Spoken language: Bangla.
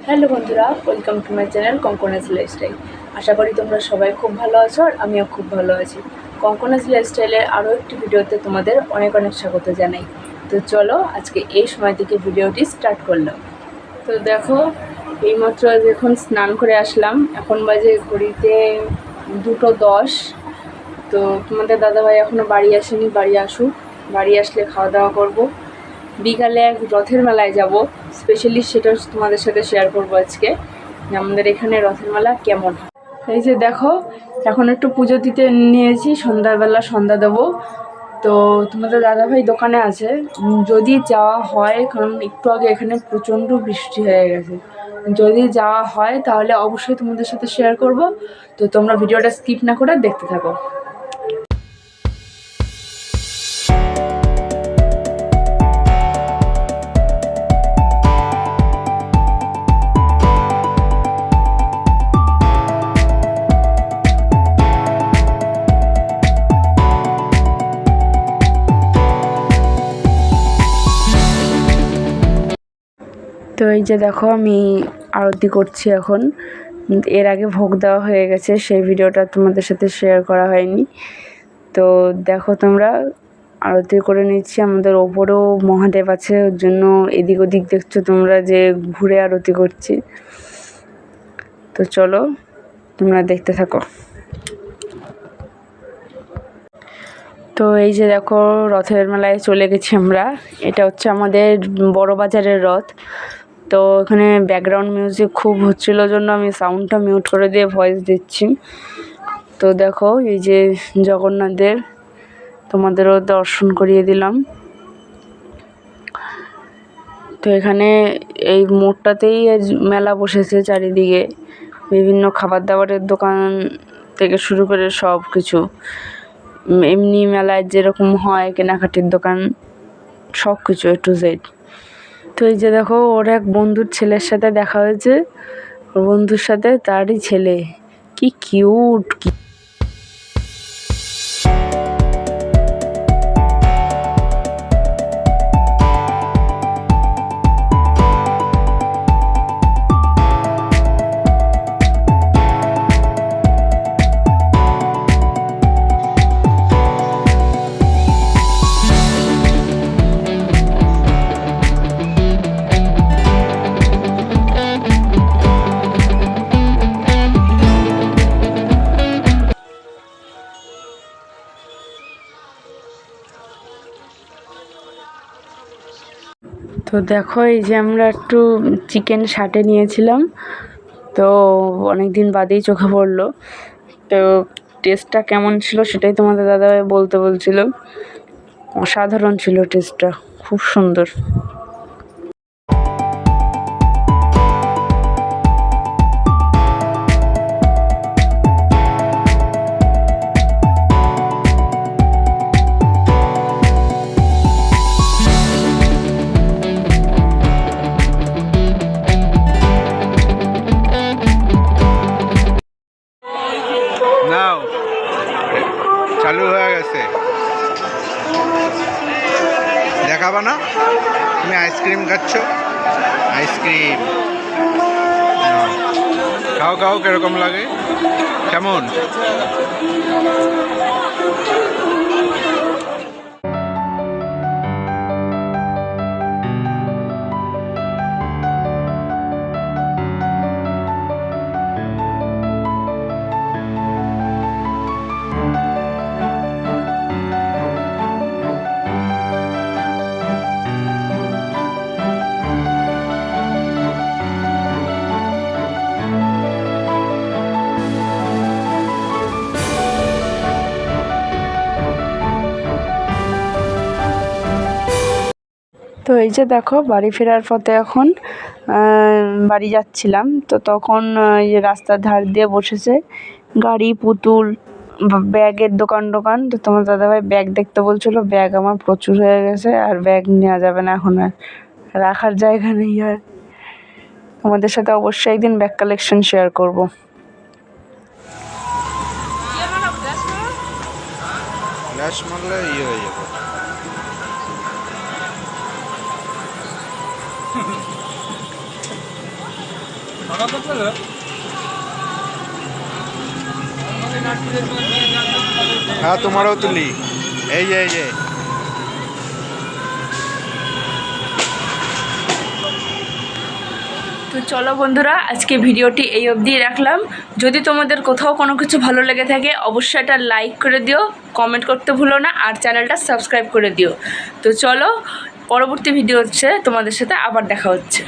হ্যালো বন্ধুরা, welcome to my channel Kankana's lifestyle. আশা করি তোমরা সবাই খুব ভালো আছো আর আমিও খুব ভালো আছি। কঙ্কনাজ লাইফস্টাইলের আরও একটি ভিডিওতে তোমাদের অনেক অনেক স্বাগত জানাই। তো চলো আজকে এই সময় থেকে ভিডিওটি স্টার্ট করলাম। তো দেখো, এইমাত্র যখন স্নান করে আসলাম, এখন বাজে ঘড়িতে 2:10। তো তোমাদের দাদাভাই এখনও বাড়ি আসেনি, বাড়ি আসুক, বাড়ি আসলে খাওয়া দাওয়া করবো। বিকালে এক রথের মেলায় যাব, স্পেশালি সেটা তোমাদের সাথে শেয়ার করবো আজকে, যে আমাদের এখানে রথের মেলা কেমন হয়। এই যে দেখো, এখন একটু পুজো দিতে নিয়েছি, সন্ধ্যাবেলা সন্ধ্যা দেবো। তো তোমাদের দাদাভাই দোকানে আছে, যদি যাওয়া হয়, কারণ একটু আগে এখানে প্রচণ্ড বৃষ্টি হয়ে গেছে, যদি যাওয়া হয় তাহলে অবশ্যই তোমাদের সাথে শেয়ার করব। তো তোমরা ভিডিওটা স্কিপ না করে দেখতে থাকো। তো এই যে দেখো, আমি আরতি করছি এখন। এর আগে ভোগ দেওয়া হয়ে গেছে, সেই ভিডিওটা তোমাদের সাথে শেয়ার করা হয়নি। তো দেখো, তোমরা আরতি করে নিচ্ছি। আমাদের ওপরেও মহাদেব আছে, ওর জন্য এদিক ওদিক দেখছো তোমরা যে ঘুরে আরতি করছি। তো চলো তোমরা দেখতে থাকো। তো এই যে দেখো, রথের মেলায় চলে গেছি আমরা। এটা হচ্ছে আমাদের বড় বাজারের রথ। তো এখানে ব্যাকগ্রাউন্ড মিউজিক খুব হচ্ছিল জন্য আমি সাউন্ডটা মিউট করে দিয়ে ভয়েস দিচ্ছি। তো দেখো, এই যে জগন্নাথদের তোমাদেরও দর্শন করিয়ে দিলাম। তো এখানে এই মোড়টাতেই মেলা বসেছে, চারিদিকে বিভিন্ন খাবার দাবারের দোকান থেকে শুরু করে সব কিছু। এমনি মেলায় যেরকম হয় কেনাকাটির দোকান, সব কিছু A to Z। তো এই যে দেখো, ওর এক বন্ধুর ছেলের সাথে দেখা হয়েছে, ওর বন্ধুর সাথে তারই ছেলে, কি কিউট। তো দেখো, এই যে আমরা একটু চিকেন সাটে নিয়েছিলাম, তো অনেক দিন বাদেই চোখে পড়লো। তো টেস্টটা কেমন ছিল সেটাই তোমাদের দাদাভাই বলছিল। অসাধারণ ছিল টেস্টটা, খুব সুন্দর। নাও চালু হয়ে গেছে, দেখাবা না? তুমি আইসক্রিম খাচ্ছ, আইসক্রিম খাও খাও, কিরকম লাগে, কেমন? তো এই যে দেখো, বাড়ি ফেরার পথে এখন বাড়ি যাচ্ছিলাম, তো তখন এই যে রাস্তার ধার দিয়ে বসেছে গাড়ি, পুতুল, ব্যাগের দোকান। তো তোমার দাদাভাই ব্যাগ দেখতে বলছিল, ব্যাগ আমার প্রচুর হয়ে গেছে, আর ব্যাগ নেওয়া যাবে না, এখন আর রাখার জায়গা নেই। আর তোমাদের সাথে অবশ্যই একদিন ব্যাগ কালেকশন শেয়ার করব। গ্যাস মারলে ইয়ে হয়ে যাবে। হ্যাঁ তোমারও তুলি, এই যে তো চলো বন্ধুরা, আজকে ভিডিওটি এই অবধিই রাখলাম। যদি তোমাদের কোথাও কোনো কিছু ভালো লেগে থাকে অবশ্যই এটা লাইক করে দিও, কমেন্ট করতে ভুলো না, আর চ্যানেলটা সাবস্ক্রাইব করে দিও। তো চলো, পরবর্তী ভিডিও হচ্ছে তোমাদের সাথে আবার দেখা হচ্ছে।